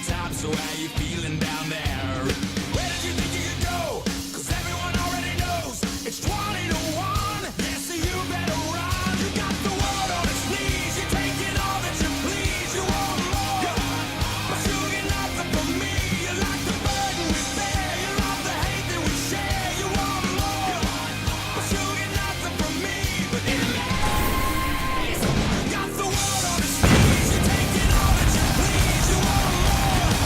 top, so how you feeling down there? Where did you think you could go? 'Cause everyone already knows it's 20 to 1. Yeah, so you better run. You got the world on its knees. You're taking all that you please. You want more, but you get nothing from me. You like the burden we bear. You love the hate that we share. You want more, but you get nothing from me. But in the end, you got the world on its knees. You're taking all that you please. You want more,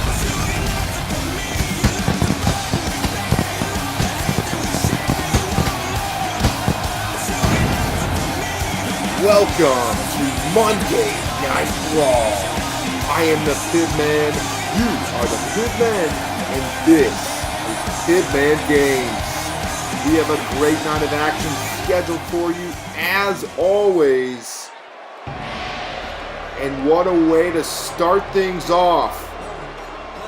but you get nothing from me. You like the burden we bear. You love the hate that we share. You want more, but you get nothing from me. Welcome to Monday Night Raw. I am the Pibman, you are the Pibman, and this is Pibman Games. We have a great night of action scheduled for you as always. And what a way to start things off.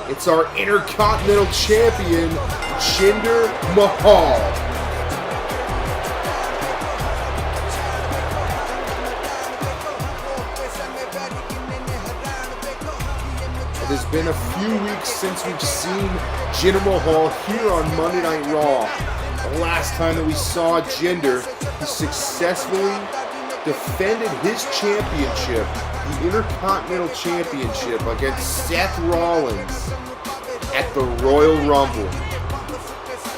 It's our Intercontinental Champion, Jinder Mahal. It has been a few weeks since we've seen Jinder Mahal here on Monday Night Raw. The last time that we saw Jinder, he successfully defended his championship, the Intercontinental Championship, against Seth Rollins at the Royal Rumble.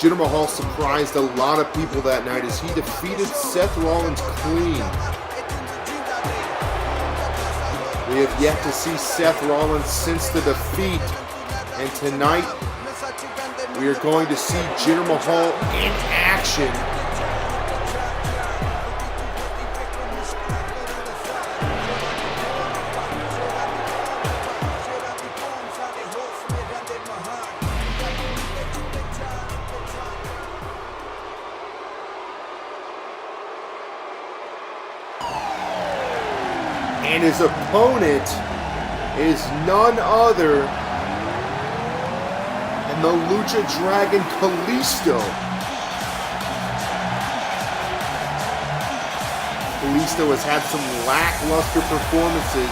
Jinder Mahal surprised a lot of people that night as he defeated Seth Rollins clean. We have yet to see Seth Rollins since the defeat, and tonight we are going to see Jinder Mahal in action. And his opponent is none other than the Lucha Dragon Kalisto. Kalisto has had some lackluster performances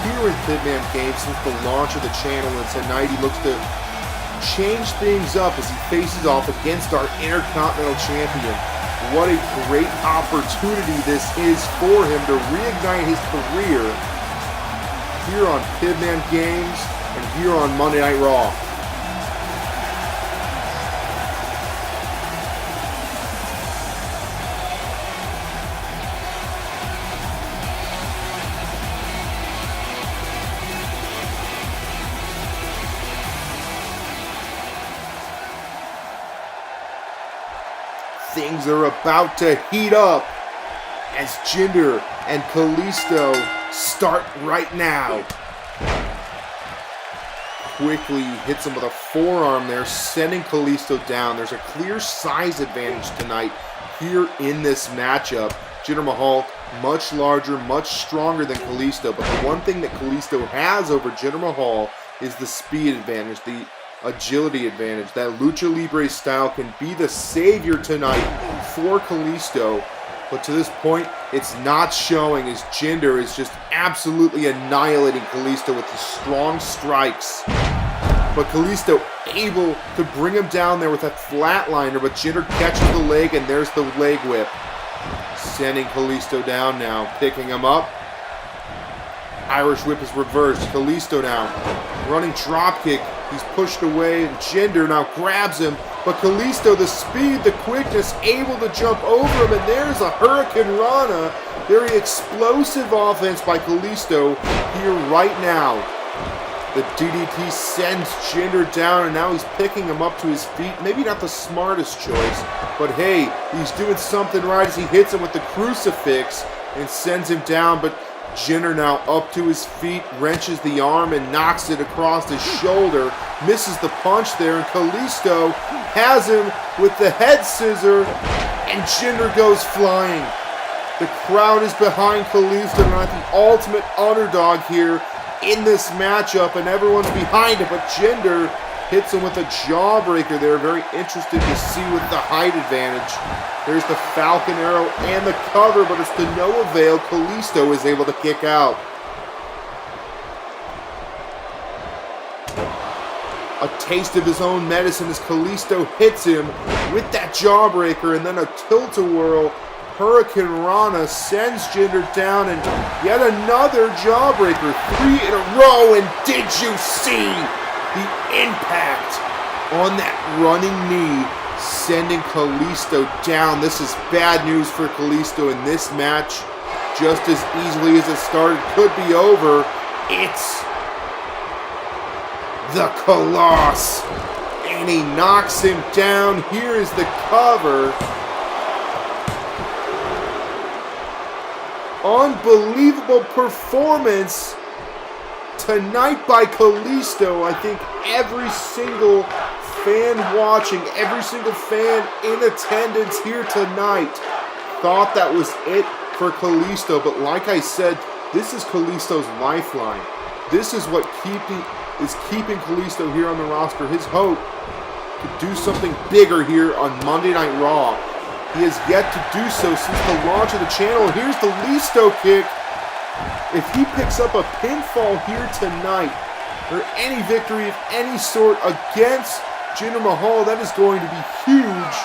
here in Pibman Games since the launch of the channel, and tonight he looks to change things up as he faces off against our Intercontinental Champion. What a great opportunity this is for him to reignite his career here on Pibman Games and here on Monday Night Raw. Things are about to heat up as Jinder and Kalisto start right now. Quickly hits him with a forearm there, sending Kalisto down. There's a clear size advantage tonight here in this matchup. Jinder Mahal, much larger, much stronger than Kalisto, but the one thing that Kalisto has over Jinder Mahal is the speed advantage, the agility advantage. That Lucha Libre style can be the savior tonight for Kalisto, but to this point it's not showing as Jinder is just absolutely annihilating Kalisto with his strong strikes. But Kalisto able to bring him down there with a flatliner, but Jinder catches the leg, and there's the leg whip, sending Kalisto down now, picking him up. Irish whip is reversed. Kalisto now running dropkick. He's pushed away, and Jinder now grabs him. But Kalisto, the speed, the quickness, able to jump over him, and there's a Hurricane Rana. Very explosive offense by Kalisto here right now. The DDT sends Jinder down, and now he's picking him up to his feet. Maybe not the smartest choice, but hey, he's doing something right as he hits him with the crucifix and sends him down. But Jinder now up to his feet, wrenches the arm and knocks it across his shoulder. Misses the punch there, and Kalisto has him with the head scissor, and Jinder goes flying. The crowd is behind Kalisto, not the ultimate underdog here in this matchup, and everyone's behind him, but Jinder hits him with a jawbreaker there. Very interested to see with the height advantage. There's the Falcon Arrow and the cover, but it's to no avail. Kalisto is able to kick out. a taste of his own medicine as Kalisto hits him with that jawbreaker, and then a tilt-a-whirl Hurricane Rana sends Jinder down, and yet another jawbreaker, 3 in a row. And did you see the impact on that running knee, sending Kalisto down? This is bad news for Kalisto in this match. Just as easily as it started, could be over. It's the Colossus, and he knocks him down. Here is the cover. Unbelievable performance tonight by Kalisto. I think every single fan watching, every single fan in attendance here tonight thought that was it for Kalisto. But like I said, this is Kalisto's lifeline. This is what is keeping Kalisto here on the roster. His hope to do something bigger here on Monday Night Raw. He has yet to do so since the launch of the channel. Here's the Kalisto kick. If he picks up a pinfall here tonight, or any victory of any sort against Jinder Mahal, that is going to be huge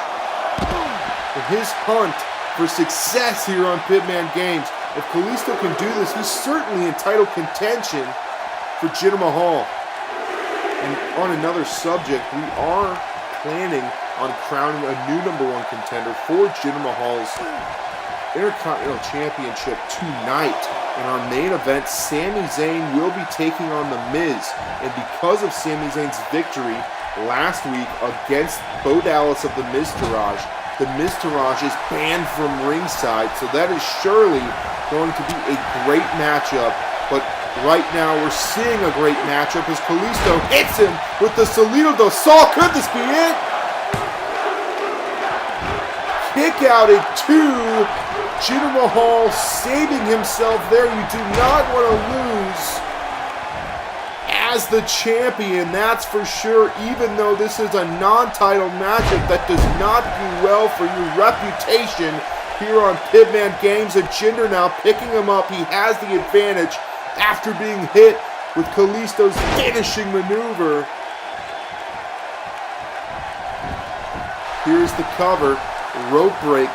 in his hunt for success here on Pibman Games. If Kalisto can do this, he's certainly in title contention for Jinder Mahal. And on another subject, we are planning on crowning a new #1 contender for Jinder Mahal's Intercontinental Championship tonight. In our main event, Sami Zayn will be taking on The Miz. And because of Sami Zayn's victory last week against Bo Dallas of the Miztourage is banned from ringside. So that is surely going to be a great matchup. But right now we're seeing a great matchup as Kalisto hits him with the Salito del Sol. Could this be it? Kick out at 2. Jinder Mahal saving himself there. You do not want to lose as the champion, that's for sure. Even though this is a non-title matchup, that does not do well for your reputation here on Pibman Games. And Jinder now picking him up. He has the advantage after being hit with Kalisto's finishing maneuver. Here's the cover. Rope break.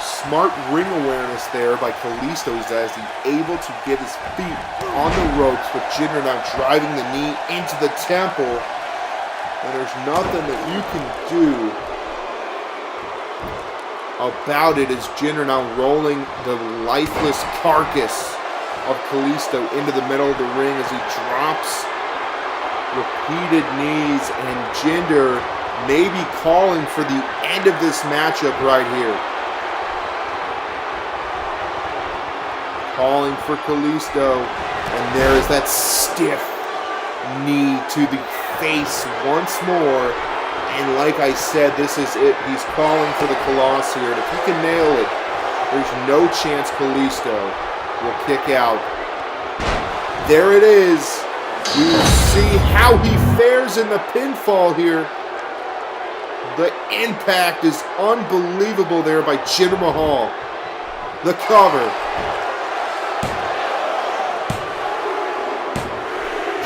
Smart ring awareness there by Kalisto as he's able to get his feet on the ropes, with Jinder now driving the knee into the temple. And there's nothing that you can do about it as Jinder now rolling the lifeless carcass of Kalisto into the middle of the ring as he drops repeated knees, and Jinder may be calling for the end of this matchup right here. Calling for Kalisto, and there is that stiff knee to the face once more. And like I said, this is it. He's calling for the Colossus here, and if he can nail it, there's no chance Kalisto will kick out. There it is. We will see how he fares in the pinfall here. The impact is unbelievable there by Jinder Mahal. The cover.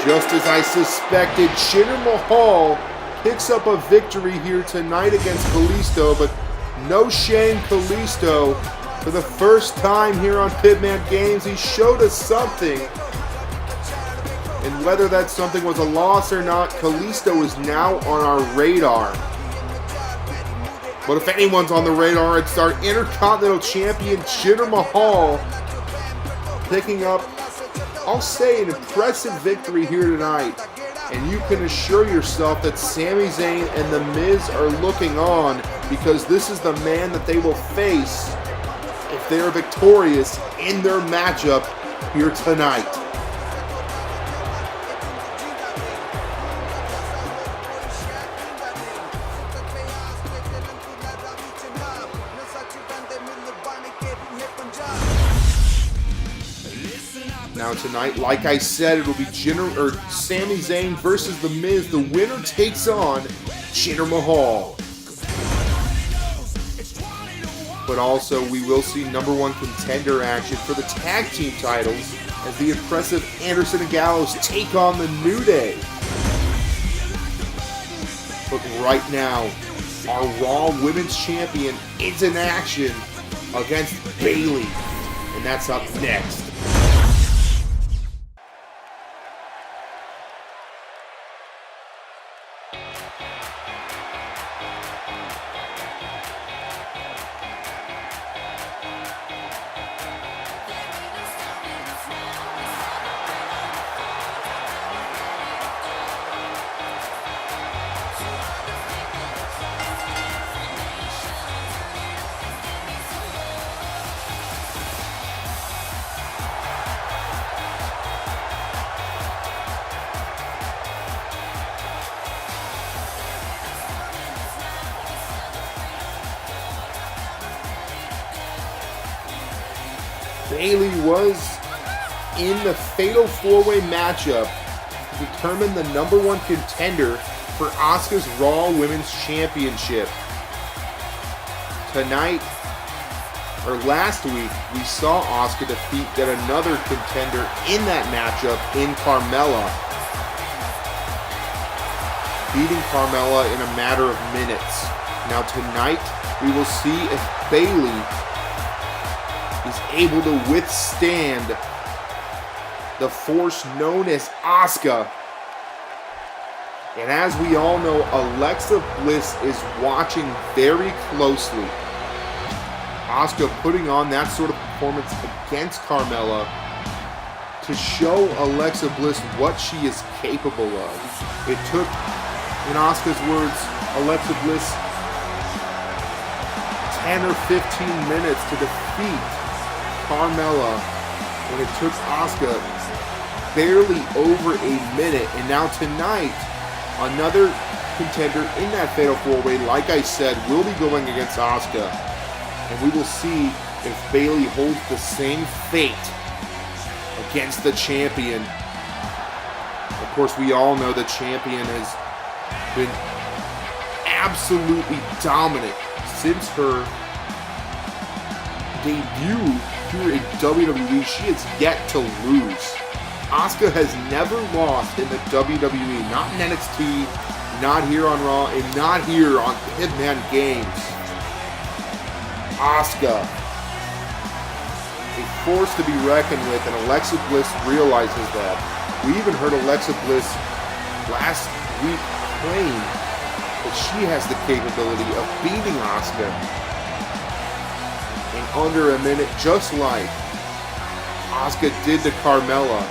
Just as I suspected, Jinder Mahal picks up a victory here tonight against Kalisto, but no shame, Kalisto. For the first time here on Pibman Games, he showed us something. And whether that something was a loss or not, Kalisto is now on our radar. But if anyone's on the radar, it's our Intercontinental Champion, Jinder Mahal, picking up, I'll say, an impressive victory here tonight. And you can assure yourself that Sami Zayn and The Miz are looking on, because this is the man that they will face if they are victorious in their matchup here tonight. Now tonight, like I said, it will be Sami Zayn versus The Miz. The winner takes on Jinder Mahal. But also, we will see #1 contender action for the tag team titles as the impressive Anderson and Gallows take on the New Day. But right now, our Raw Women's Champion is in action against Bayley. And that's up next. Bayley was in the Fatal 4-Way matchup to determine the #1 contender for Asuka's Raw Women's Championship. Tonight, or last week, we saw Asuka defeat yet another contender in that matchup in Carmella, beating Carmella in a matter of minutes. Now tonight, we will see if Bayley is able to withstand the force known as Asuka. And as we all know, Alexa Bliss is watching very closely. Asuka putting on that sort of performance against Carmella to show Alexa Bliss what she is capable of. It took, in Asuka's words, Alexa Bliss 10 or 15 minutes to defeat Carmella, when it took Asuka barely over a minute. And now tonight, another contender in that Fatal 4-Way, like I said, will be going against Asuka. And we will see if Bayley holds the same fate against the champion. Of course, we all know the champion has been absolutely dominant since her debut here in WWE. She has yet to lose. Asuka has never lost in the WWE, not in NXT, not here on Raw, and not here on Pibman Games. Asuka, a force to be reckoned with, and Alexa Bliss realizes that. We even heard Alexa Bliss last week claim that she has the capability of beating Asuka in under a minute, just like Asuka did to Carmella.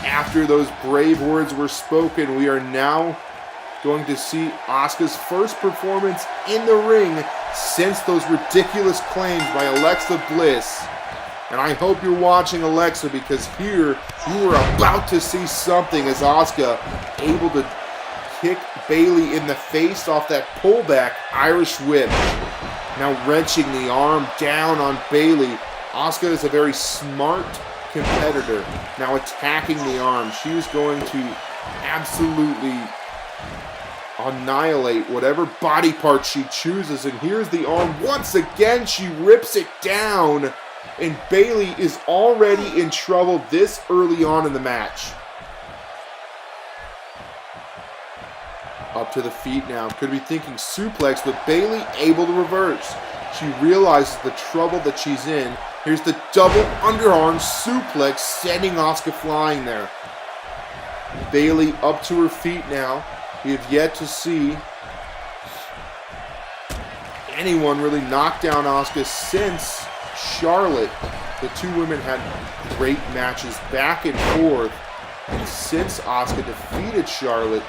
After those brave words were spoken, we are now going to see Asuka's first performance in the ring since those ridiculous claims by Alexa Bliss. And I hope you're watching, Alexa, because here you are about to see something as Asuka able to kick Bayley in the face off that pullback Irish whip. Now wrenching the arm down on Bayley. Asuka is a very smart competitor. Now attacking the arm. She is going to absolutely annihilate whatever body part she chooses. And here's the arm. Once again, she rips it down. And Bayley is already in trouble this early on in the match. Up to the feet now. Could be thinking suplex, but Bayley able to reverse. She realizes the trouble that she's in. Here's the double underarm suplex, sending Asuka flying there. Bayley up to her feet now. We have yet to see anyone really knock down Asuka since Charlotte. The two women had great matches back and forth. And since Asuka defeated Charlotte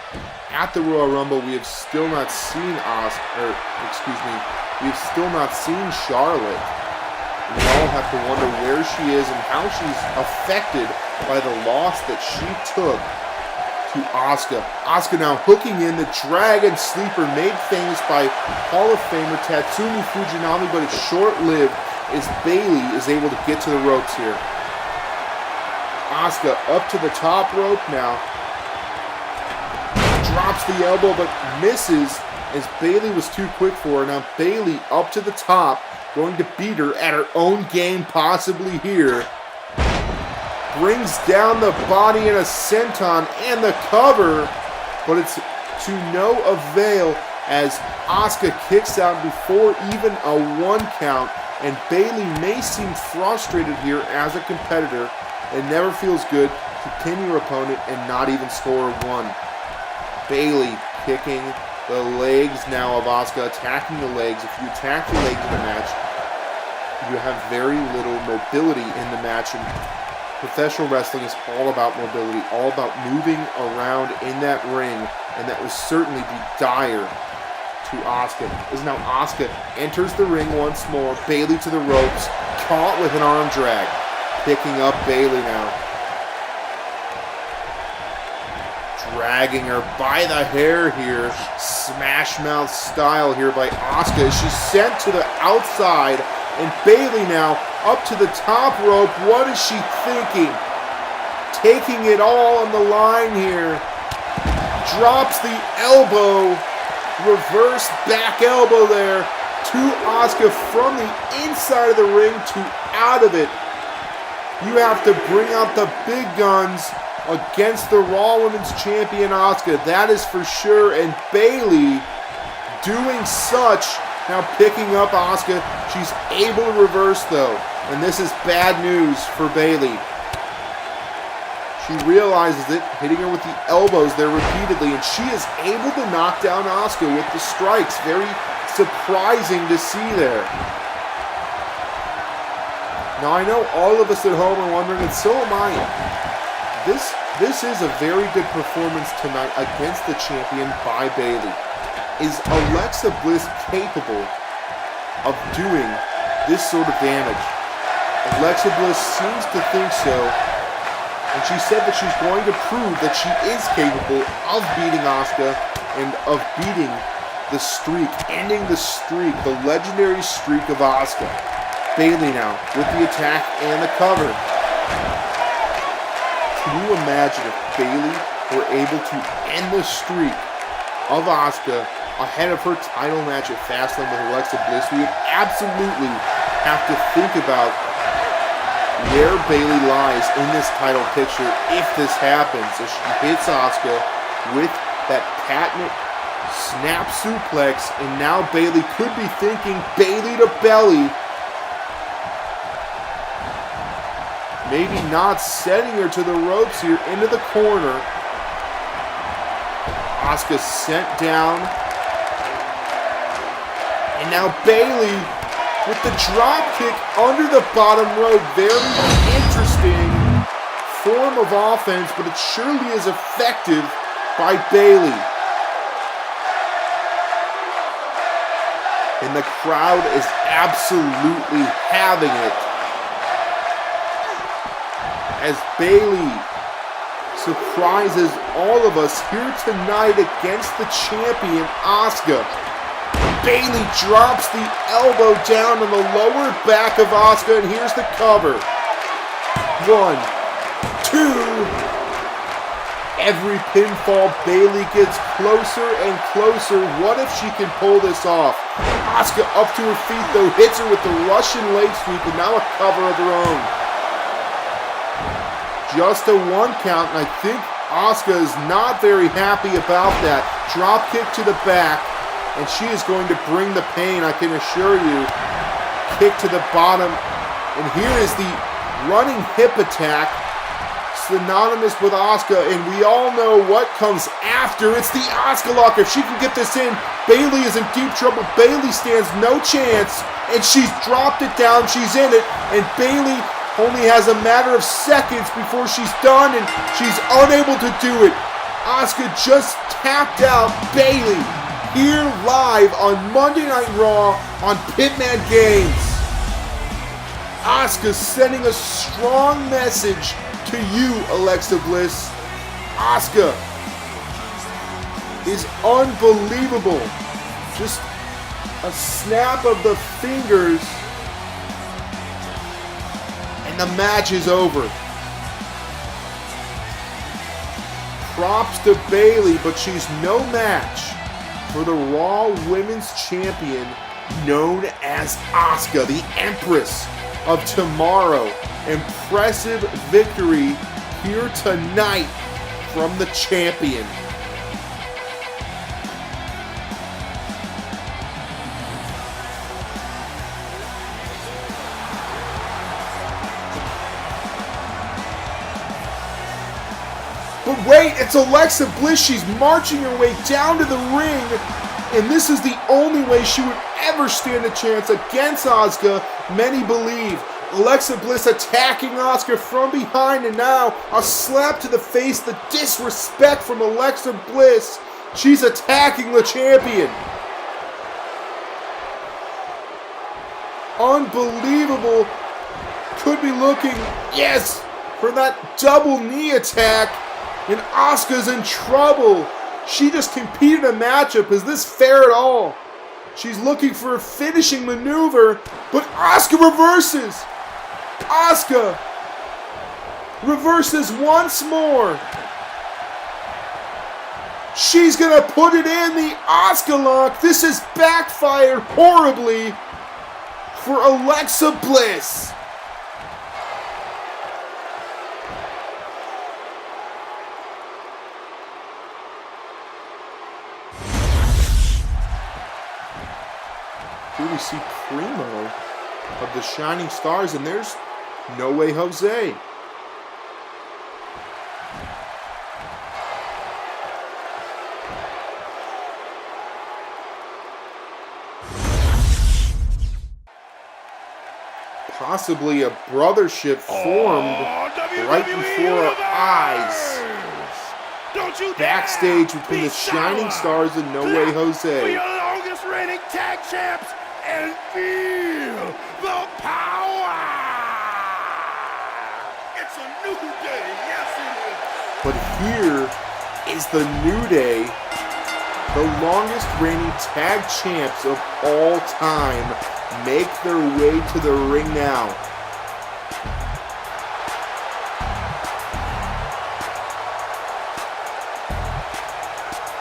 at the Royal Rumble, we have still not seen we have still not seen Charlotte. We all have to wonder where she is and how she's affected by the loss that she took to Asuka. Asuka now hooking in the Dragon Sleeper made famous by Hall of Famer Tatsumi Fujinami, but it's short-lived as Bayley is able to get to the ropes here. Asuka up to the top rope now. Drops the elbow but misses as Bayley was too quick for her. Now Bayley up to the top, going to beat her at her own game possibly here. Brings down the body in a senton and the cover, but it's to no avail as Asuka kicks out before even a 1 count, and Bayley may seem frustrated here as a competitor. It never feels good to pin your opponent and not even score a 1. Bayley kicking the legs now of Asuka, attacking the legs. If you attack the legs in the match, you have very little mobility in the match, and professional wrestling is all about mobility, all about moving around in that ring, and that would certainly be dire to Asuka. As now Asuka enters the ring once more, Bayley to the ropes, caught with an arm drag, picking up Bayley now. Dragging her by the hair here, smash mouth style here by Asuka. She's sent to the outside, and Bayley now up to the top rope. What is she thinking? Taking it all on the line here. Drops the elbow, reverse back elbow there to Asuka from the inside of the ring to out of it. You have to bring out the big guns against the Raw Women's Champion Asuka, that is for sure. And Bayley doing such, now picking up Asuka. She's able to reverse though, and this is bad news for Bayley. She realizes it, hitting her with the elbows there repeatedly, and she is able to knock down Asuka with the strikes. Very surprising to see there. Now I know all of us at home are wondering, and so am I. This is a very good performance tonight against the champion by Bayley. Is Alexa Bliss capable of doing this sort of damage? Alexa Bliss seems to think so, and she said that she's going to prove that she is capable of beating Asuka and of beating the streak, ending the streak, the legendary streak of Asuka. Bayley now with the attack and the cover. Can you imagine if Bayley were able to end the streak of Asuka ahead of her title match at Fastlane with Alexa Bliss? We would absolutely have to think about where Bayley lies in this title picture if this happens. As she hits Asuka with that patented snap suplex, and now Bayley could be thinking Bayley to belly. Maybe not setting her to the ropes here into the corner. Asuka sent down. And now Bayley with the drop kick under the bottom rope. Very interesting form of offense, but it surely is effective by Bayley. And the crowd is absolutely having it as Bayley surprises all of us here tonight against the champion, Asuka. Bayley drops the elbow down on the lower back of Asuka, and here's the cover. 1, 2. Every pinfall, Bayley gets closer and closer. What if she can pull this off? Asuka up to her feet though, hits her with the Russian leg sweep, and now a cover of her own. Just a 1 count, and I think Asuka is not very happy about that. Drop kick to the back, and she is going to bring the pain, I can assure you. Kick to the bottom, and here is the running hip attack, synonymous with Asuka, and we all know what comes after. It's the Asuka lock. If she can get this in, Bayley is in deep trouble. Bayley stands no chance, and she's dropped it down. She's in it, and Bayley only has a matter of seconds before she's done, and she's unable to do it. Asuka just tapped out Bayley here live on Monday Night Raw on Pibman Games. Asuka sending a strong message to you, Alexa Bliss. Asuka is unbelievable. Just a snap of the fingers, and the match is over. Props to Bayley, but she's no match for the Raw Women's Champion known as Asuka, the Empress of Tomorrow. Impressive victory here tonight from the champion. But wait, it's Alexa Bliss. She's marching her way down to the ring. And this is the only way she would ever stand a chance against Asuka, many believe. Alexa Bliss attacking Asuka from behind, and now a slap to the face, the disrespect from Alexa Bliss. She's attacking the champion. Unbelievable. Could be looking, yes, for that double knee attack, and Asuka's in trouble. She just competed a matchup. Is this fair at all? She's looking for a finishing maneuver, but Asuka reverses. Asuka reverses once more. She's gonna put it in the Asuka lock. This has backfired horribly for Alexa Bliss. Here we see Primo of the Shining Stars, and there's No Way Jose. Possibly a brothership formed right before our eyes. Backstage between the Shining Stars and No Way Jose. Longest reigning tag champs, and feel the power. It's a new day, yes it is. But here is the New Day, the longest reigning tag champs of all time, make their way to the ring now.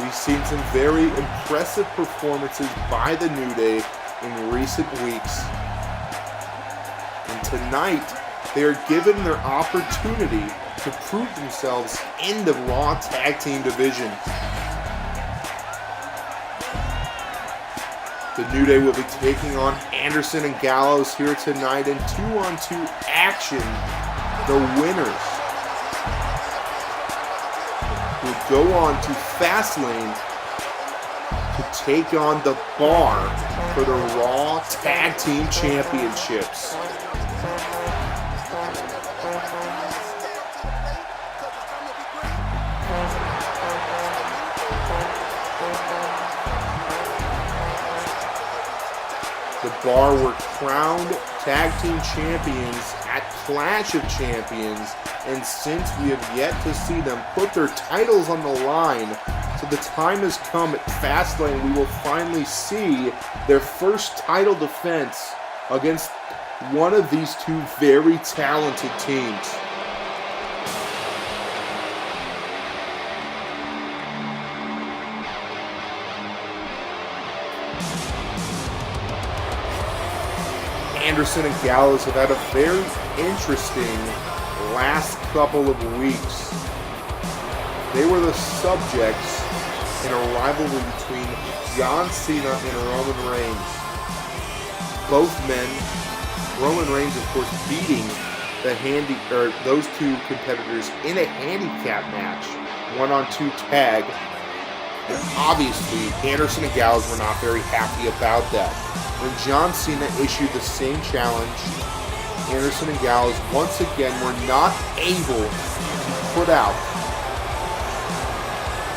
We've seen some very impressive performances by the New Day in recent weeks. And tonight, they are given their opportunity to prove themselves in the Raw Tag Team division. The New Day will be taking on Anderson and Gallows here tonight in 2-on-2 action. The winners will go on to Fastlane to take on The Bar for the Raw Tag Team Championships. The Bar were crowned Tag Team Champions at Clash of Champions, and since we have yet to see them put their titles on the line, so the time has come at Fastlane we will finally see their first title defense against one of these two very talented teams. Anderson and Gallows have had a very interesting last couple of weeks. They were the subjects in a rivalry between John Cena and Roman Reigns. Both men, Roman Reigns of course beating those two competitors in a handicap match, 1-on-2 tag. And obviously, Anderson and Gallows were not very happy about that. When John Cena issued the same challenge, Anderson and Gallows once again were not able to put out.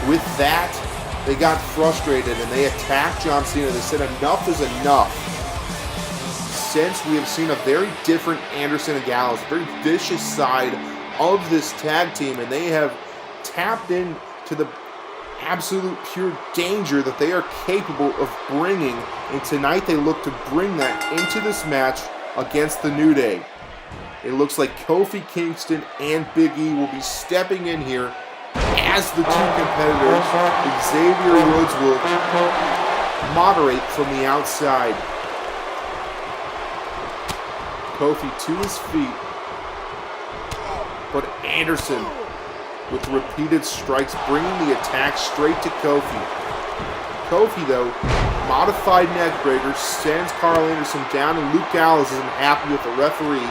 With that, they got frustrated and they attacked John Cena. They said enough is enough. Since we have seen a very different Anderson and Gallows, a very vicious side of this tag team, and they have tapped into the absolute pure danger that they are capable of bringing, and tonight they look to bring that into this match against the New Day. It looks like Kofi Kingston and Big E will be stepping in here as the two competitors. Xavier Woods will moderate from the outside. Kofi to his feet, but Anderson with repeated strikes, bringing the attack straight to Kofi. Kofi, though, modified neckbreaker, sends Carl Anderson down, and Luke Gallows isn't happy with the referee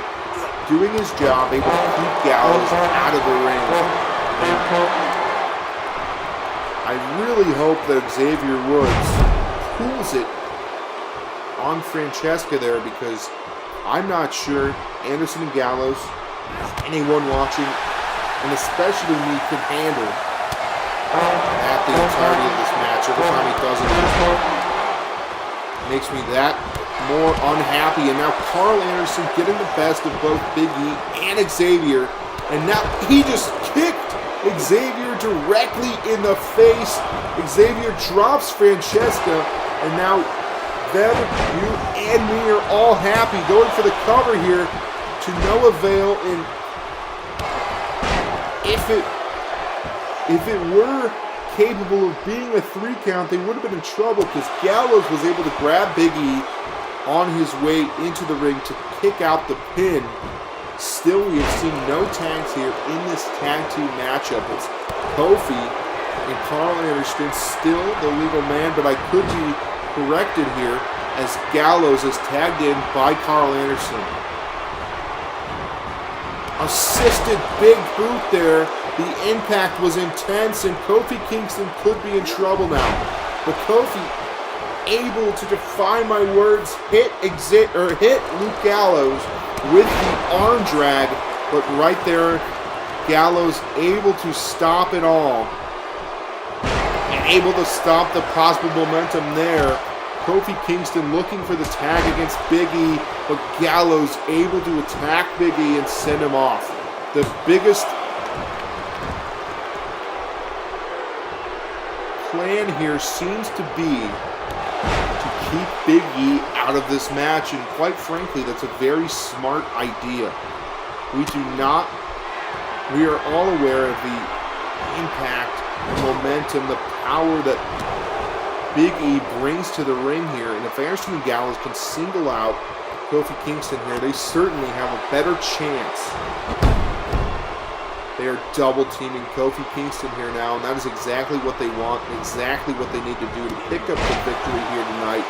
doing his job, able to keep Gallows out of the ring. I really hope that Xavier Woods pulls it on Francesca there, because I'm not sure Anderson and Gallows, anyone watching, and especially me, could handle at the entirety of this match. Every time he does it, makes me that more unhappy. And now Carl Anderson getting the best of both Big E and Xavier. And now he just kicked Xavier directly in the face. Xavier drops Francesca, and now them, you, and me are all happy. Going for the cover here to no avail. And if it were capable of being a 3 count, they would have been in trouble, because Gallows was able to grab Big E on his way into the ring to kick out the pin. Still, we have seen no tags here in this tag team matchup. It's Kofi and Carl Anderson still the legal man, but I could be corrected here as Gallows is tagged in by Carl Anderson. Assisted big boot there. The impact was intense, and Kofi Kingston could be in trouble now. But Kofi, able to defy my words, hit Luke Gallows with the arm drag, but right there, Gallows able to stop it all. And able to stop the possible momentum there. Kofi Kingston looking for the tag against Big E, but Gallows able to attack Big E and send him off. The biggest plan here seems to be to keep Big E out of this match, and quite frankly, that's a very smart idea. We are all aware of the impact, the momentum, the power that Big E brings to the ring here, and if Anderson and Gallows can single out Kofi Kingston here, they certainly have a better chance. They are double teaming Kofi Kingston here now, and that is exactly what they want, exactly what they need to do to pick up the victory here tonight.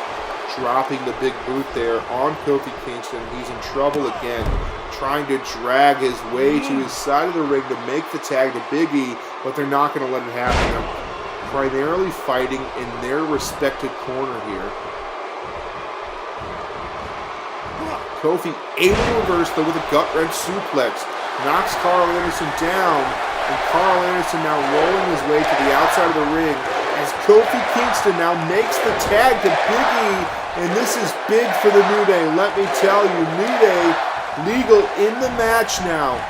Dropping the big boot there on Kofi Kingston. He's in trouble again, trying to drag his way to his side of the ring to make the tag to Big E, but they're not going to let it happen. They're primarily fighting in their respected corner here. Kofi able to reverse though with a gut-wrench suplex. Knocks Carl Anderson down, and Carl Anderson now rolling his way to the outside of the ring as Kofi Kingston now makes the tag to Big E, and this is big for the New Day. Let me tell you, New Day legal in the match now.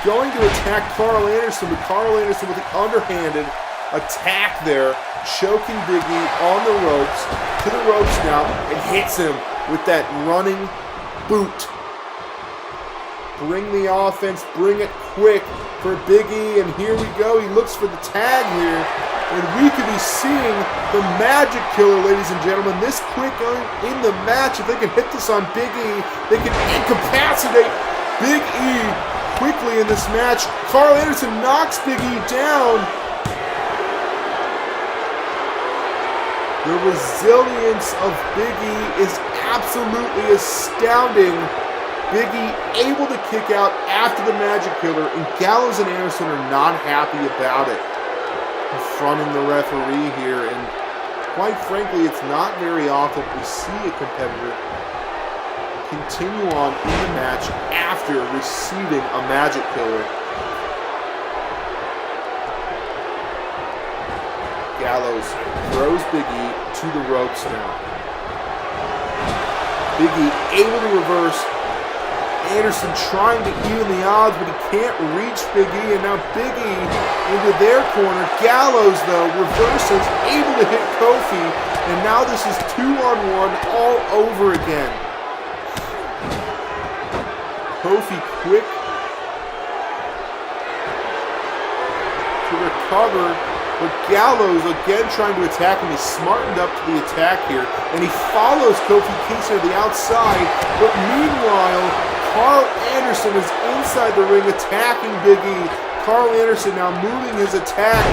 Going to attack Carl Anderson, but Carl Anderson with the underhanded attack there, choking Big E on the ropes, to the ropes now, and hits him with that running boot. Bring the offense, bring it quick for Big E, and here we go. He looks for the tag here, and we could be seeing the Magic Killer, ladies and gentlemen, this quick in the match. If they can hit this on Big E, they can incapacitate Big E quickly in this match. Carl Anderson knocks Big E down. The resilience of Big E is absolutely astounding. Big E able to kick out after the Magic Killer, and Gallows and Anderson are not happy about it. Confronting the referee here, and quite frankly, it's not very often we see a competitor continue on in the match after receiving a Magic Killer. Gallows throws Big E to the ropes now. Big E able to reverse. Anderson trying to even the odds, but he can't reach Big E, and now Big E into their corner. Gallows, though, reverses, able to hit Kofi, and now this is 2-on-1 all over again. Kofi quick to recover, but Gallows again trying to attack him. He's smartened up to the attack here, and he follows Kofi Kingston to the outside, but meanwhile, Carl Anderson is inside the ring attacking Big E. Carl Anderson now moving his attack.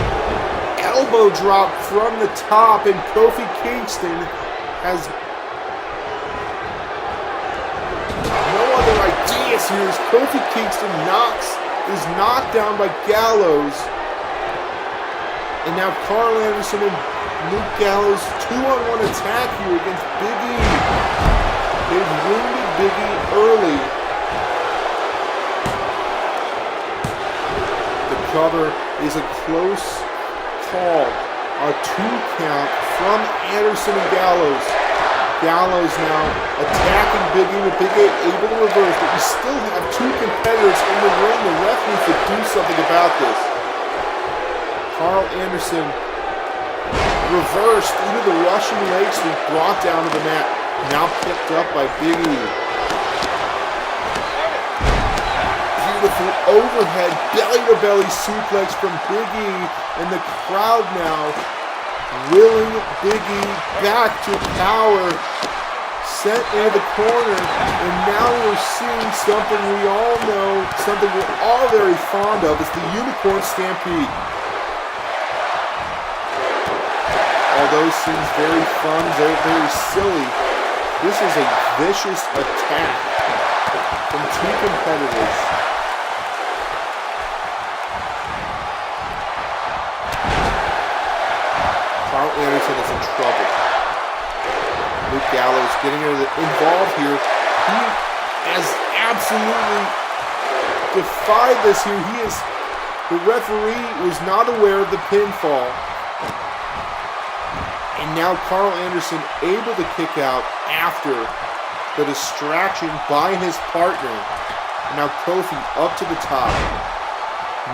Elbow drop from the top, and Kofi Kingston has no other ideas here as Kofi Kingston is knocked down by Gallows. And now Carl Anderson and Luke Gallows 2-on-1 attack here against Big E. They've wounded Big E early. The cover is a close call. A 2 count from Anderson and Gallows. Gallows now attacking Big E, with Big E able to reverse, but we still have 2 competitors in the ring. The ref needs to do something about this. Carl Anderson reversed into the Russian leg sweep, brought down to the mat, now picked up by Big E. Beautiful overhead belly-to-belly suplex from Big E, and the crowd now willing Big E back to power, sent into the corner, and now we're seeing something we all know, something we're all very fond of. It's the Unicorn Stampede. Although it seems very fun, very silly, this is a vicious attack from 2 competitors. Carl Anderson is in trouble. Luke Gallows getting involved here. He has absolutely defied this here. The referee was not aware of the pinfall. And now Carl Anderson able to kick out after the distraction by his partner. And now Kofi up to the top.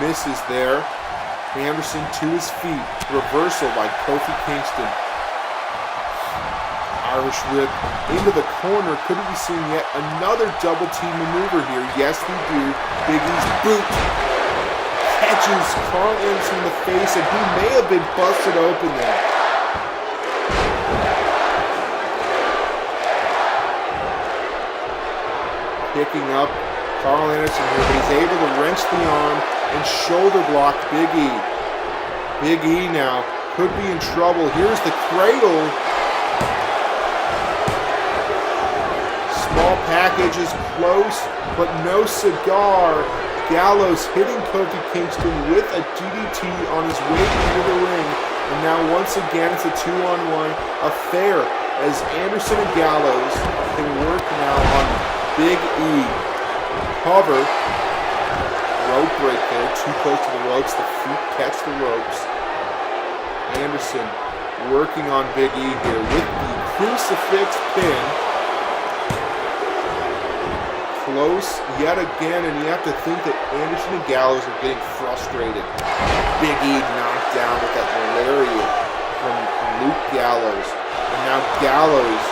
Misses there. Anderson to his feet. Reversal by Kofi Kingston. Irish whip into the corner. Could we be seeing yet another double team maneuver here? Yes, we do. Big E's boot catches Carl Anderson in the face, and he may have been busted open there. Picking up Carl Anderson here, but he's able to wrench the arm and shoulder block Big E. Big E now could be in trouble. Here's the cradle. Small package is close, but no cigar. Gallows hitting Kofi Kingston with a DDT on his way into the ring. And now once again it's a 2-on-1 affair as Anderson and Gallows can work now on Big E. Cover. Rope break there. Too close to the ropes. The feet catch the ropes. Anderson working on Big E here with the crucifix pin. Close yet again, and you have to think that Anderson and Gallows are getting frustrated. Big E knocked down with that lariat from Luke Gallows. And now Gallows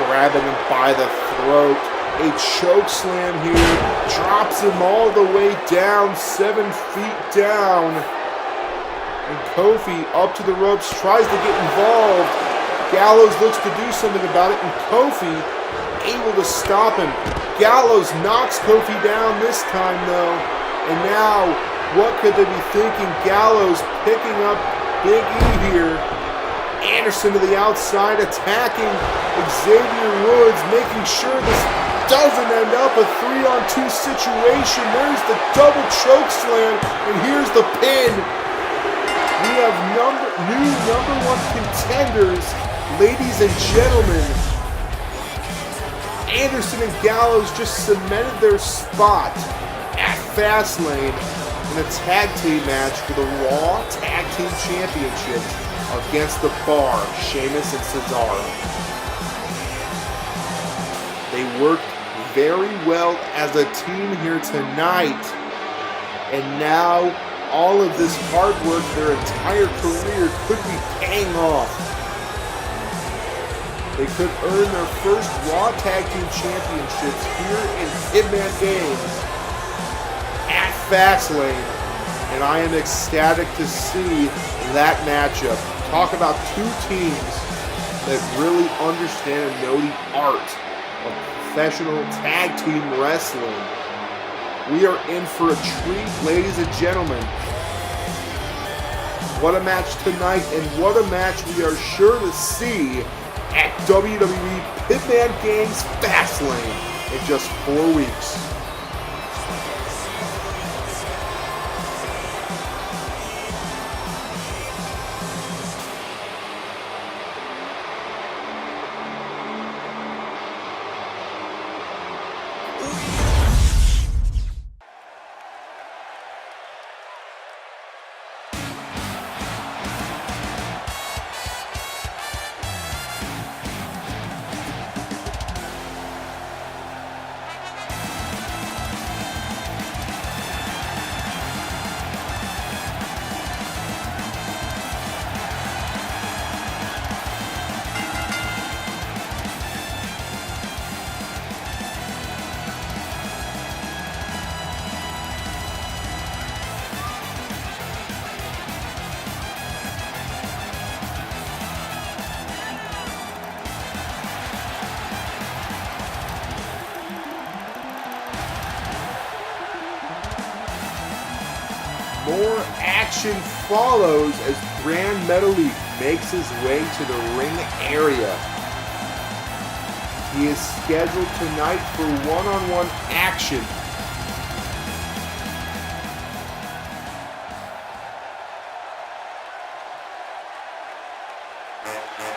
grabbing him by the throat. A choke slam here, drops him all the way down, 7 feet down. And Kofi up to the ropes, tries to get involved. Gallows looks to do something about it, and Kofi able to stop him. Gallows knocks Kofi down this time though. And now, what could they be thinking? Gallows picking up Big E here. Anderson to the outside, attacking Xavier Woods, making sure this doesn't end up a 3-on-2 situation. There's the double choke slam, and here's the pin. We have new number 1 contenders, ladies and gentlemen. Anderson and Gallows just cemented their spot at Fastlane in a tag team match for the Raw Tag Team Championship against The Bar, Sheamus and Cesaro. They worked very well as a team here tonight, and now all of this hard work, their entire career, could be paying off. They could earn their first Raw Tag Team Championships here in Pibman Games at Fastlane, and I am ecstatic to see that matchup. Talk about 2 teams that really understand and know the art of professional tag team wrestling. We are in for a treat, ladies and gentlemen. What a match tonight, and what a match we are sure to see at WWE Pibman Games Fastlane in just 4 weeks. action follows as Gran Metalik makes his way to the ring area. He is scheduled tonight for one-on-one action.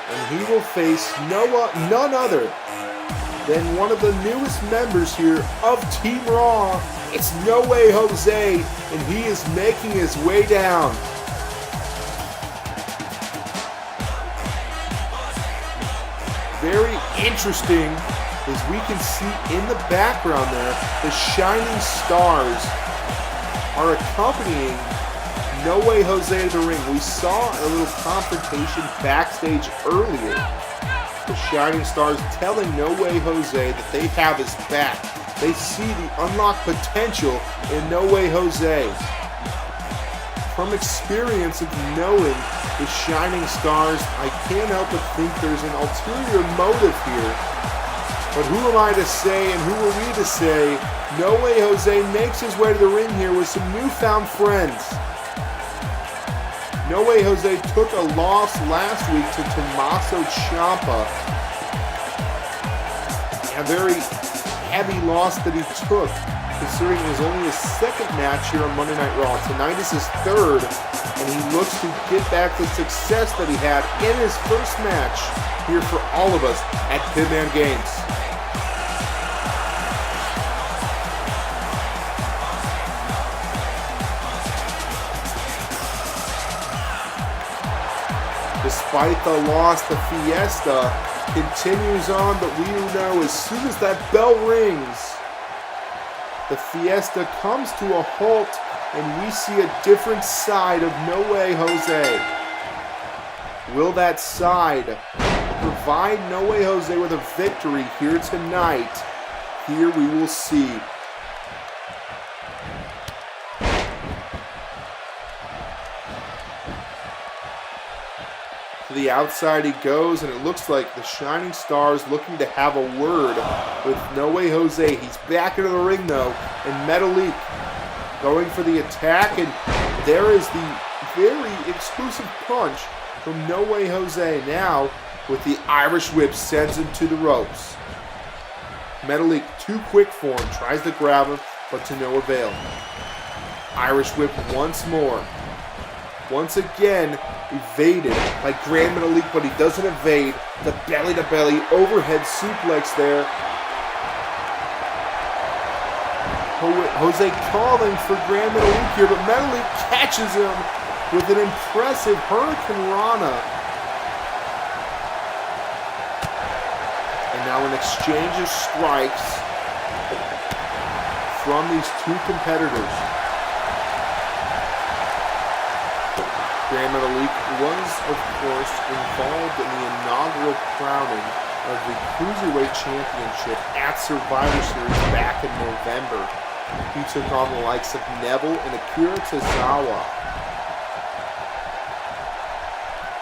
And he will face none other than one of the newest members here of Team Raw. It's No Way Jose, and he is making his way down. Very interesting, as we can see in the background there, the Shining Stars are accompanying No Way Jose to the ring. We saw a little confrontation backstage earlier. The Shining Stars telling No Way Jose that they have his back. They see the unlocked potential in No Way Jose. From experience of knowing the Shining Stars, I can't help but think there's an ulterior motive here. But who am I to say, and who are we to say? No Way Jose makes his way to the ring here with some newfound friends. No Way Jose took a loss last week to Tommaso Ciampa. A very heavy loss that he took, considering it was only his second match here on Monday Night Raw. Tonight is his third, and he looks to get back the success that he had in his first match here for all of us at Pibman Games. Despite the loss, the Fiesta continues on, but we know as soon as that bell rings, the Fiesta comes to a halt, and we see a different side of No Way Jose. Will that side provide No Way Jose with a victory here tonight? Here we will see. To the outside he goes, and it looks like the Shining Stars looking to have a word with No Way Jose. He's back into the ring though, and Metalik going for the attack, and there is the very exclusive punch from No Way Jose. Now, with the Irish whip, sends him to the ropes. Metalik too quick for him, tries to grab him, but to no avail. Irish whip once more. Once again, evaded by Gran Metalik, but he doesn't evade. The belly-to-belly overhead suplex there. Jose calling for Gran Metalik here, but Metalik catches him with an impressive Hurricane Rana. And now an exchange of strikes from these two competitors. Gran Metalik was, of course, involved in the inaugural crowning of the Cruiserweight Championship at Survivor Series back in November. He took on the likes of Neville and Akira Tozawa.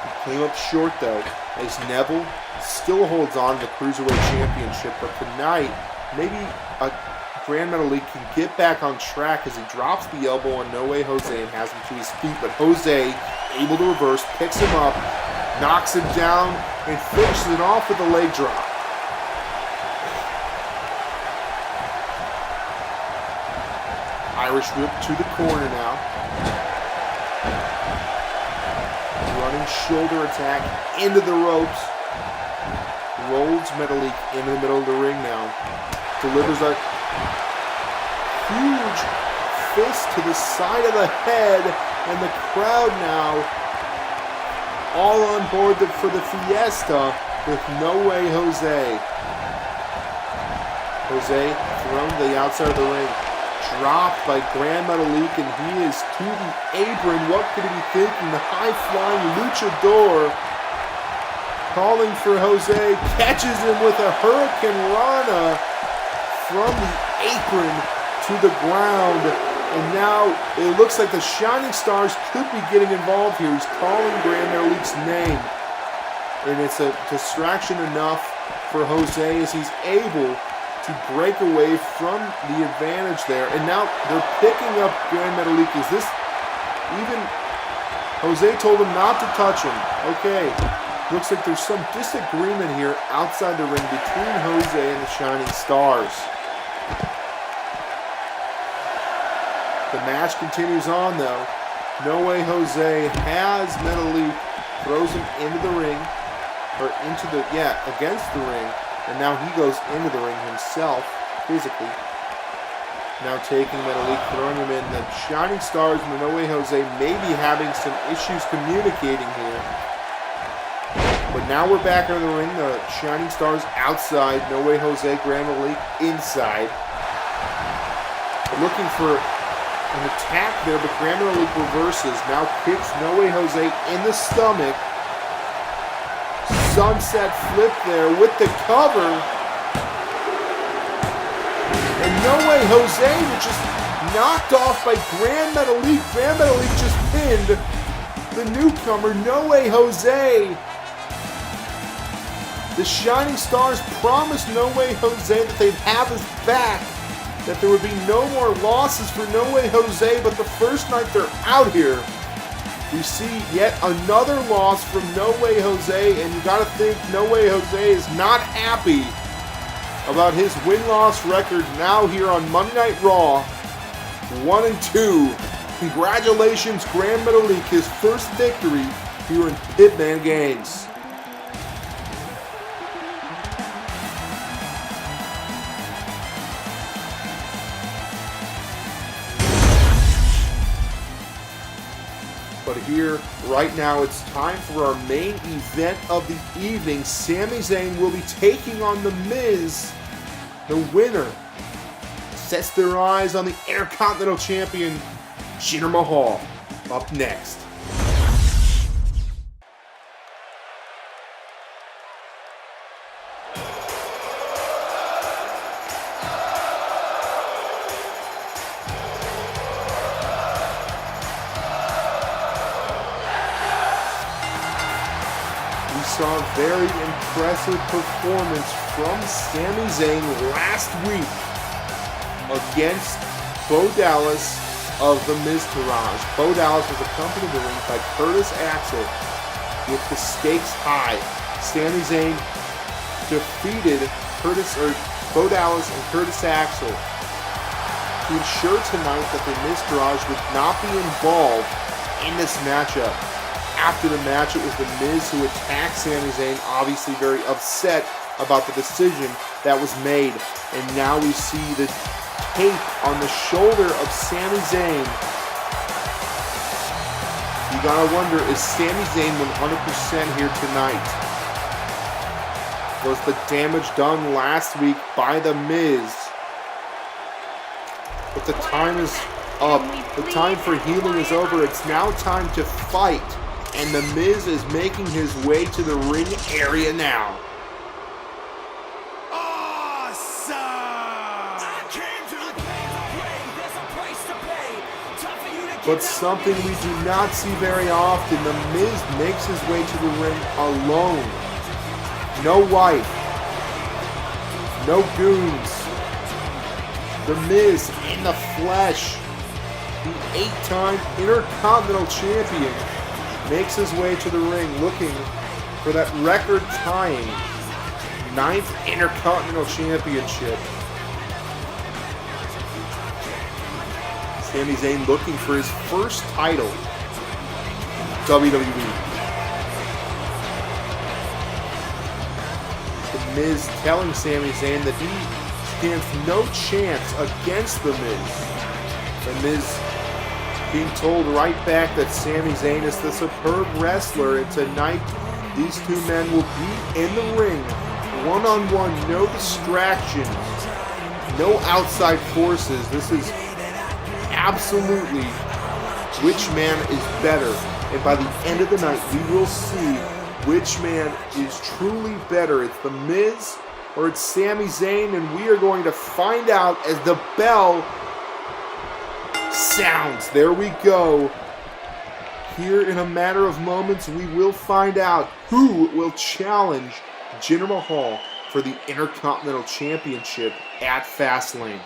He came up short, though, as Neville still holds on to the Cruiserweight Championship, but tonight, maybe Gran Metalik can get back on track as he drops the elbow on No Way Jose and has him to his feet, but Jose, able to reverse, picks him up, knocks him down, and finishes it off with a leg drop. Irish whip to the corner now. Running shoulder attack into the ropes. Rolls Metalik into the middle of the ring now. Delivers a huge fist to the side of the head, and the crowd now all on board for the Fiesta with No Way Jose. Jose thrown to the outside of the ring, dropped by Gran Metalik, and he is to the apron. What could he be thinking? The high-flying luchador calling for Jose, catches him with a Hurricane Rana from the apron to the ground. And now it looks like the Shining Stars could be getting involved here. He's calling Gran Metalik's name. And it's a distraction enough for Jose as he's able to break away from the advantage there. And now they're picking up Gran Metalik. Is this even Jose told him not to touch him. Okay. Looks like there's some disagreement here outside the ring between Jose and the Shining Stars. The match continues on though. No Way Jose has Metal throws him into the ring. Or against the ring. And now he goes into the ring himself, physically. Now taking Metal throwing him in. The Shining Stars and the No Way Jose may be having some issues communicating here. But now we're back in the ring. The Shining Stars outside. No Way Jose, Grand Malik inside. Looking for an attack there, but Grand Malik reverses. Now kicks No Way Jose in the stomach. Sunset flip there with the cover. And No Way Jose was just knocked off by Grand Metalik. Grand Metalik just pinned the newcomer, No Way Jose. The Shining Stars promised No Way Jose that they'd have his back, that there would be no more losses for No Way Jose, but the first night they're out here, we see yet another loss from No Way Jose, and you gotta think No Way Jose is not happy about his win-loss record now here on Monday Night Raw, 1-2. Congratulations, Grand Metalik, his first victory here in Pibman Games. But here, right now, it's time for our main event of the evening. Sami Zayn will be taking on The Miz. The winner sets their eyes on the Intercontinental Champion, Jinder Mahal. Up next. Saw a very impressive performance from Sami Zayn last week against Bo Dallas of the Miztourage. Bo Dallas was accompanied to the ring by Curtis Axel with the stakes high. Sami Zayn defeated Bo Dallas and Curtis Axel to ensure tonight that the Miztourage would not be involved in this matchup. After the match, it was The Miz who attacked Sami Zayn, obviously very upset about the decision that was made. And now we see the tape on the shoulder of Sami Zayn. You gotta wonder, is Sami Zayn 100% here tonight? Was the damage done last week by The Miz? But the time is up. The time for healing is over. It's now time to fight. And The Miz is making his way to the ring area now. Awesome! But something we do not see very often, The Miz makes his way to the ring alone. No wife. No goons. The Miz in the flesh. The 8-time Intercontinental Champion makes his way to the ring looking for that record-tying 9th Intercontinental Championship. Sami Zayn looking for his first title in WWE. The Miz telling Sami Zayn that he stands no chance against The Miz. The Miz being told right back that Sami Zayn is the superb wrestler, and tonight these two men will be in the ring, one-on-one, no distractions, no outside forces. This is absolutely which man is better, and by the end of the night we will see which man is truly better. It's The Miz or it's Sami Zayn, and we are going to find out as the bell sounds. There we go. Here in a matter of moments, we will find out who will challenge Jinder Mahal for the Intercontinental Championship at Fastlane.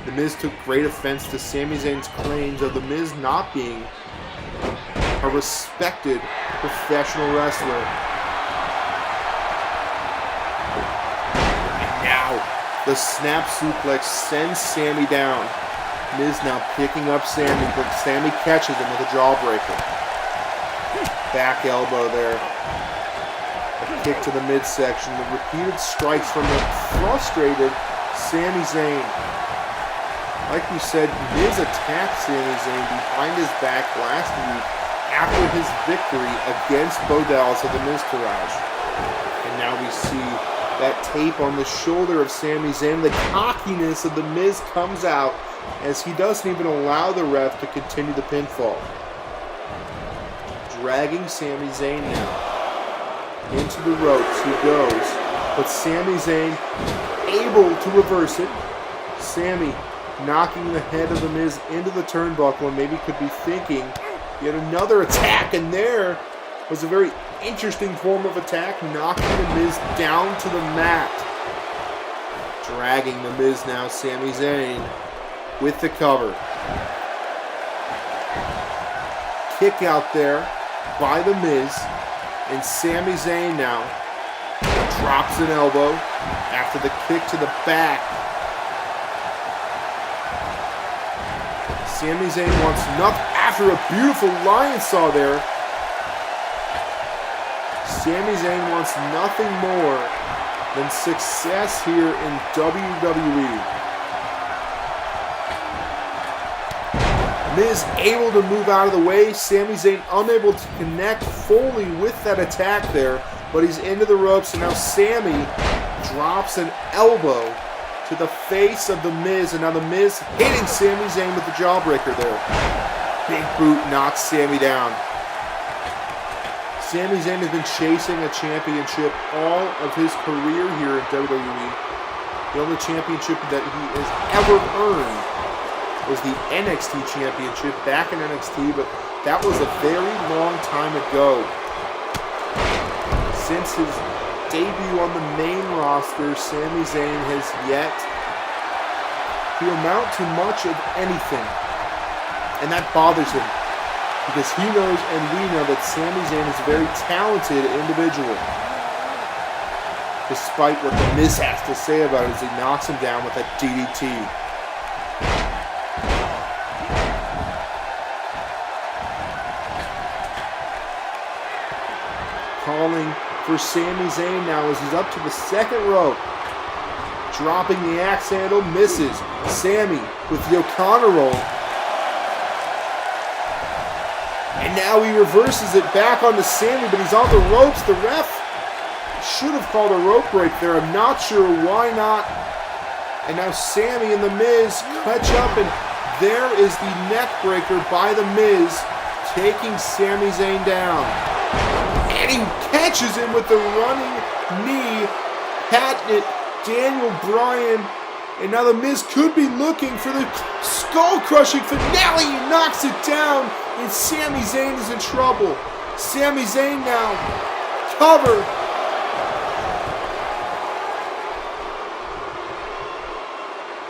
The Miz took great offense to Sami Zayn's claims of The Miz not being a respected professional wrestler. And now, the snap suplex sends Sami down. Miz now picking up Sami, but Sami catches him with a jawbreaker. Back elbow there. A kick to the midsection. The repeated strikes from the frustrated Sami Zayn. Like we said, Miz attacked Sami Zayn behind his back last week after his victory against Bo Dallas at the Miztourage. And now we see that tape on the shoulder of Sami Zayn. The cockiness of the Miz comes out as he doesn't even allow the ref to continue the pinfall. Dragging Sami Zayn now into the ropes. He goes, but Sami Zayn able to reverse it. Sami knocking the head of the Miz into the turnbuckle, and maybe could be thinking yet another attack, and there was a very interesting form of attack, knocking the Miz down to the mat. Dragging the Miz now, Sami Zayn with the cover. Kick out there by the Miz, and Sami Zayn now drops an elbow after the kick to the back. Sami Zayn wants nothing after a beautiful lion saw there. Sami Zayn wants nothing more than success here in WWE. Miz able to move out of the way. Sami Zayn unable to connect fully with that attack there, but he's into the ropes, and now Sami drops an elbow to the face of the Miz, and now the Miz hitting Sami Zayn with the jawbreaker there. Big boot knocks Sami down. Sami Zayn has been chasing a championship all of his career here in WWE. The only championship that he has ever earned was the NXT championship back in NXT, but that was a very long time ago. Since his debut on the main roster, Sami Zayn has yet to amount to much of anything. And that bothers him, because he knows and we know that Sami Zayn is a very talented individual. Despite what the Miz has to say about it as he knocks him down with that DDT. Calling for Sami Zayn now as he's up to the second rope. Dropping the axe handle, misses. Sami with the O'Connor roll. And now he reverses it back onto Sami, but he's on the ropes. The ref should have called a rope break there. I'm not sure why not. And now Sami and the Miz catch up, and there is the neck breaker by the Miz, taking Sami Zayn down. And he catches him with the running knee, patting it, Daniel Bryan. And now the Miz could be looking for the skull-crushing finale. He knocks it down, and Sami Zayn is in trouble. Sami Zayn now, cover.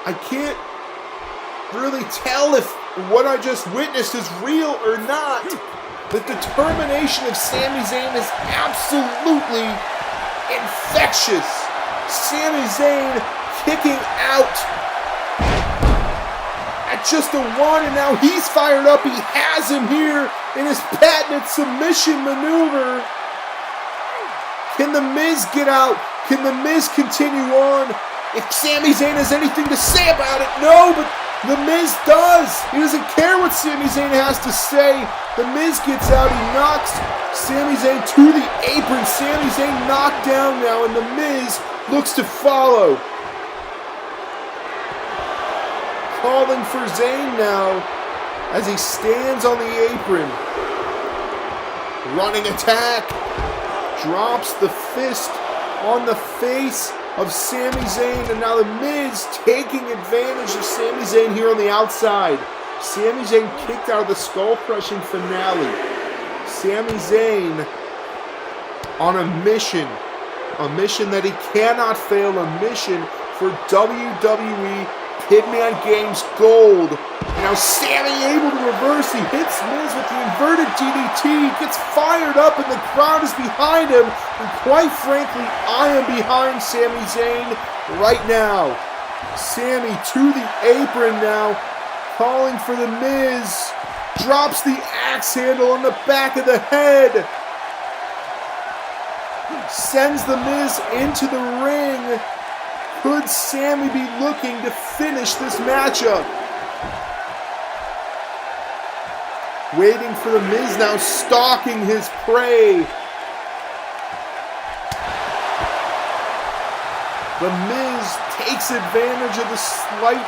I can't really tell if what I just witnessed is real or not. The determination of Sami Zayn is absolutely infectious. Sami Zayn kicking out at just a one, and now he's fired up. He has him here in his patented submission maneuver. Can the Miz get out? Can the Miz continue on? If Sami Zayn has anything to say about it, no, but the Miz does. He doesn't care what Sami Zayn has to say. The Miz gets out. He knocks Sami Zayn to the apron. Sami Zayn knocked down now, and the Miz looks to follow. Calling for Zayn now as he stands on the apron. Running attack. Drops the fist on the face of Sami Zayn, and now the Miz taking advantage of Sami Zayn here on the outside. Sami Zayn kicked out of the skull-crushing finale. Sami Zayn on a mission that he cannot fail, a mission for WWE Pibman Games gold. Now Sami able to reverse. He hits Miz with the inverted DDT. Gets fired up and the crowd is behind him. And quite frankly, I am behind Sami Zayn right now. Sami to the apron now. Calling for the Miz. Drops the axe handle on the back of the head. Sends the Miz into the ring. Could Sami be looking to finish this matchup? Waiting for the Miz now, stalking his prey. The Miz takes advantage of the slight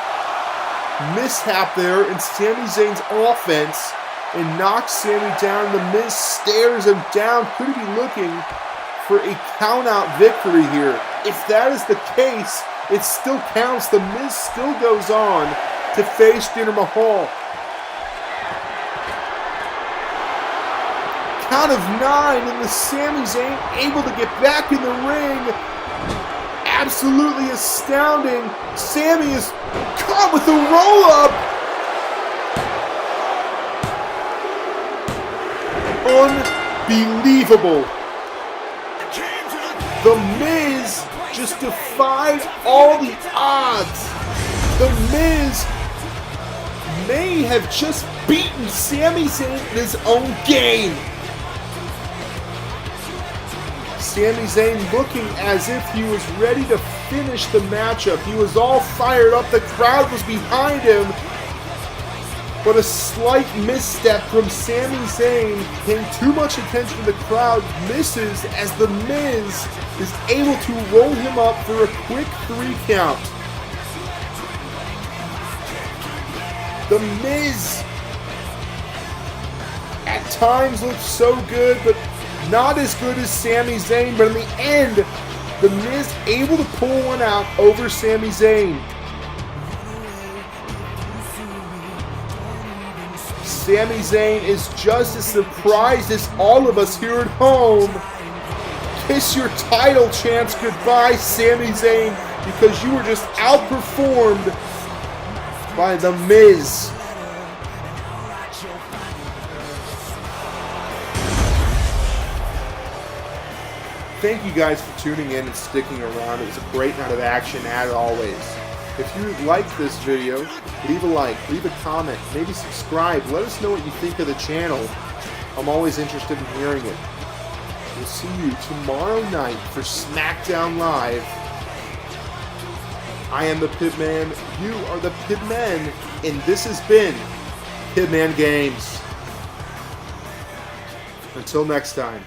mishap there in Sami Zayn's offense and knocks Sami down. The Miz stares him down. Could he be looking for a count-out victory here? If that is the case, it still counts. The Miz still goes on to face Jinder Mahal. Count of 9, and the Sami Zayn able to get back in the ring. Absolutely astounding. Sami is caught with a roll-up. Unbelievable. The Miz just defied all the odds. The Miz may have just beaten Sami Zayn in his own game. Sami Zayn looking as if he was ready to finish the matchup. He was all fired up. The crowd was behind him. But a slight misstep from Sami Zayn, paying too much attention to the crowd, misses as the Miz is able to roll him up for a quick 3 count. The Miz at times looks so good, but not as good as Sami Zayn. But in the end, the Miz able to pull one out over Sami Zayn. Sami Zayn is just as surprised as all of us here at home. Kiss your title chance goodbye, Sami Zayn, because you were just outperformed by The Miz. Thank you guys for tuning in and sticking around. It was a great night of action as always. If you liked this video, leave a like, leave a comment, maybe subscribe. Let us know what you think of the channel. I'm always interested in hearing it. We'll see you tomorrow night for SmackDown Live. I am the Pibman, you are the Pibmen, and this has been Pibman Games. Until next time.